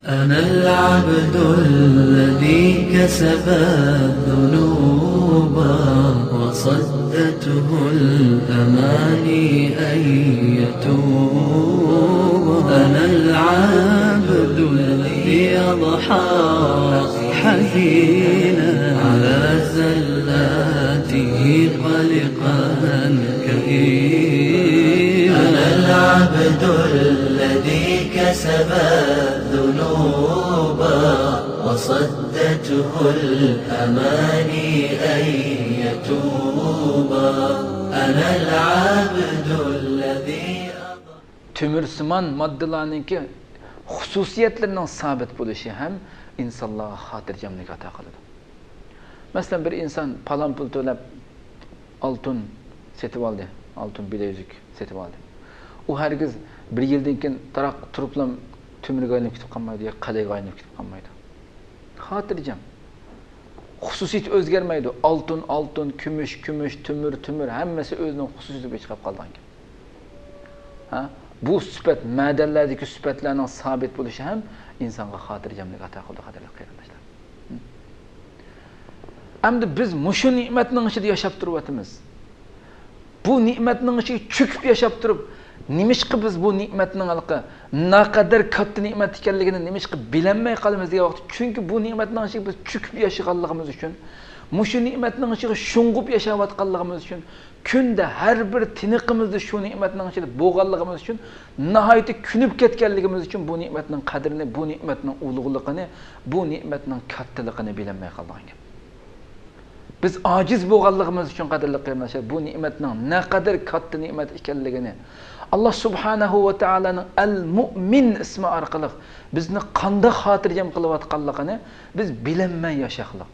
أنا العبد الذي كسب الذنوب وصدته الأماني أن يتوب. أنا العبد الذي أضحى حزينا على زلاته قلقا كئيبا. أنا العبد الذي كسب الذنوب وصدته الأماني أن يتوب. أنا العبد الذي tümürsüman maddelarninki xususiyetlerinin sabit bo'lişi ham insonlarga xotirjamlik ato qiladi. Masalan, bir inson palon pul to'lab oltin setib oldi, oltin bilezik setib oldi. U hargiz bir yildan keyin taraq turiblam tümürga aylanib ketib qolmaydi, yo qalaga aylanib ketib qolmaydi. Xotirjam. Xususiyat o'zgarmaydi. Oltin, kumush, tümür hammasi o'zining xususiyatiga chiqib qolgan. Ha? Bu sifat ma'danlardagi sifatlarning sabit bo'lishi ham insonga xotirjamlik ato qiladi, qadrli qarindoshlar. Endi biz mushu ne'matning ichida yashab turibmiz. Bu ne'matning ichiga cho'kib yashab turib, nimishqi biz bu ne'matning alqi naqadar katta ne'mat ekanligini nimishqi bilinmay qolamiz degan vaqt. Chunki bu ne'matning ichiga biz cho'kib yashaganligimiz uchun, mushu ne'matning ichiga shung'ib yashayotganligimiz uchun, kunda har bir tiniqimizda shu ne'matning ichida bo'lganligimiz uchun, nihoyatda kunib ketganligimiz uchun bu ne'matning qadrini, bu ne'matning ulug'ligini, bu ne'matning kattaligini bilinmay qolgan. Biz ojiz bo'lganligimiz uchun qadrli qarindoshlar, bu ne'matning naqadar katta ne'mat ekanligini Allah subhanahu va taolaning Al-Mu'min ismi orqali bizni qanday xotirjam qilayotganligini biz bilinmay yashaqliq,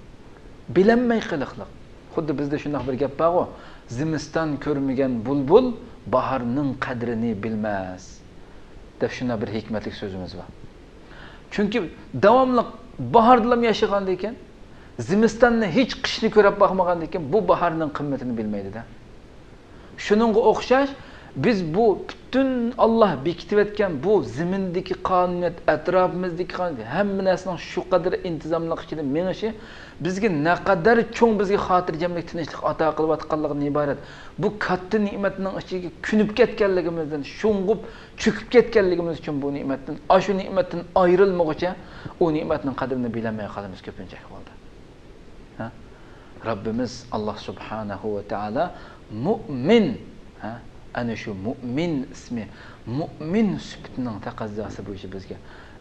bilinmay qiliqliq. Xuddi bizda shunday bir gap bor-ku, zimiston ko'rmagan bulbul bahorning qadrini bilmas deb shunday bir hikmatli so'zimiz bor. Chunki davomli bahorda yashagandan keyin, zimistonni hech qishni ko'rib boqmagandan keyin bu bahorning qimmatini bilmaydi-da. Shuningga o'xshash biz bu bütün Allah bekitib etgan bu zimindagi qonuniyat, atrofimizdagi qonuniyat, hamma narsaning shu qadar intizomlik ichida menishi bizga naqadar cho'ng bizga xotirjamlik, tinchlik ato qilayotganligidan iborat. Bu katta ne'matning ichiga kunib ketganligimizdan, shung'ib cho'kib ketganligimiz uchun bu ne'matdan, shu ne'matdan ayrilmoqcha u ne'matning qadrini bilmay qolamiz ko'pincha holda. Ha? Rabbimiz Allah subhanahu va taala mu'min, ha? Ana shu mu'min ismi, mu'min sifatining taqozosi bo'yicha bizga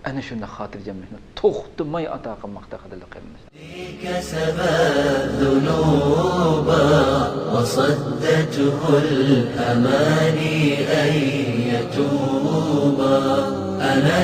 ana shunday xotirjamlikni to'xtamay ato qilmoqda, qadrli qarindoshlar. كسب الذنوب وصدته الأماني أن يتوب. أنا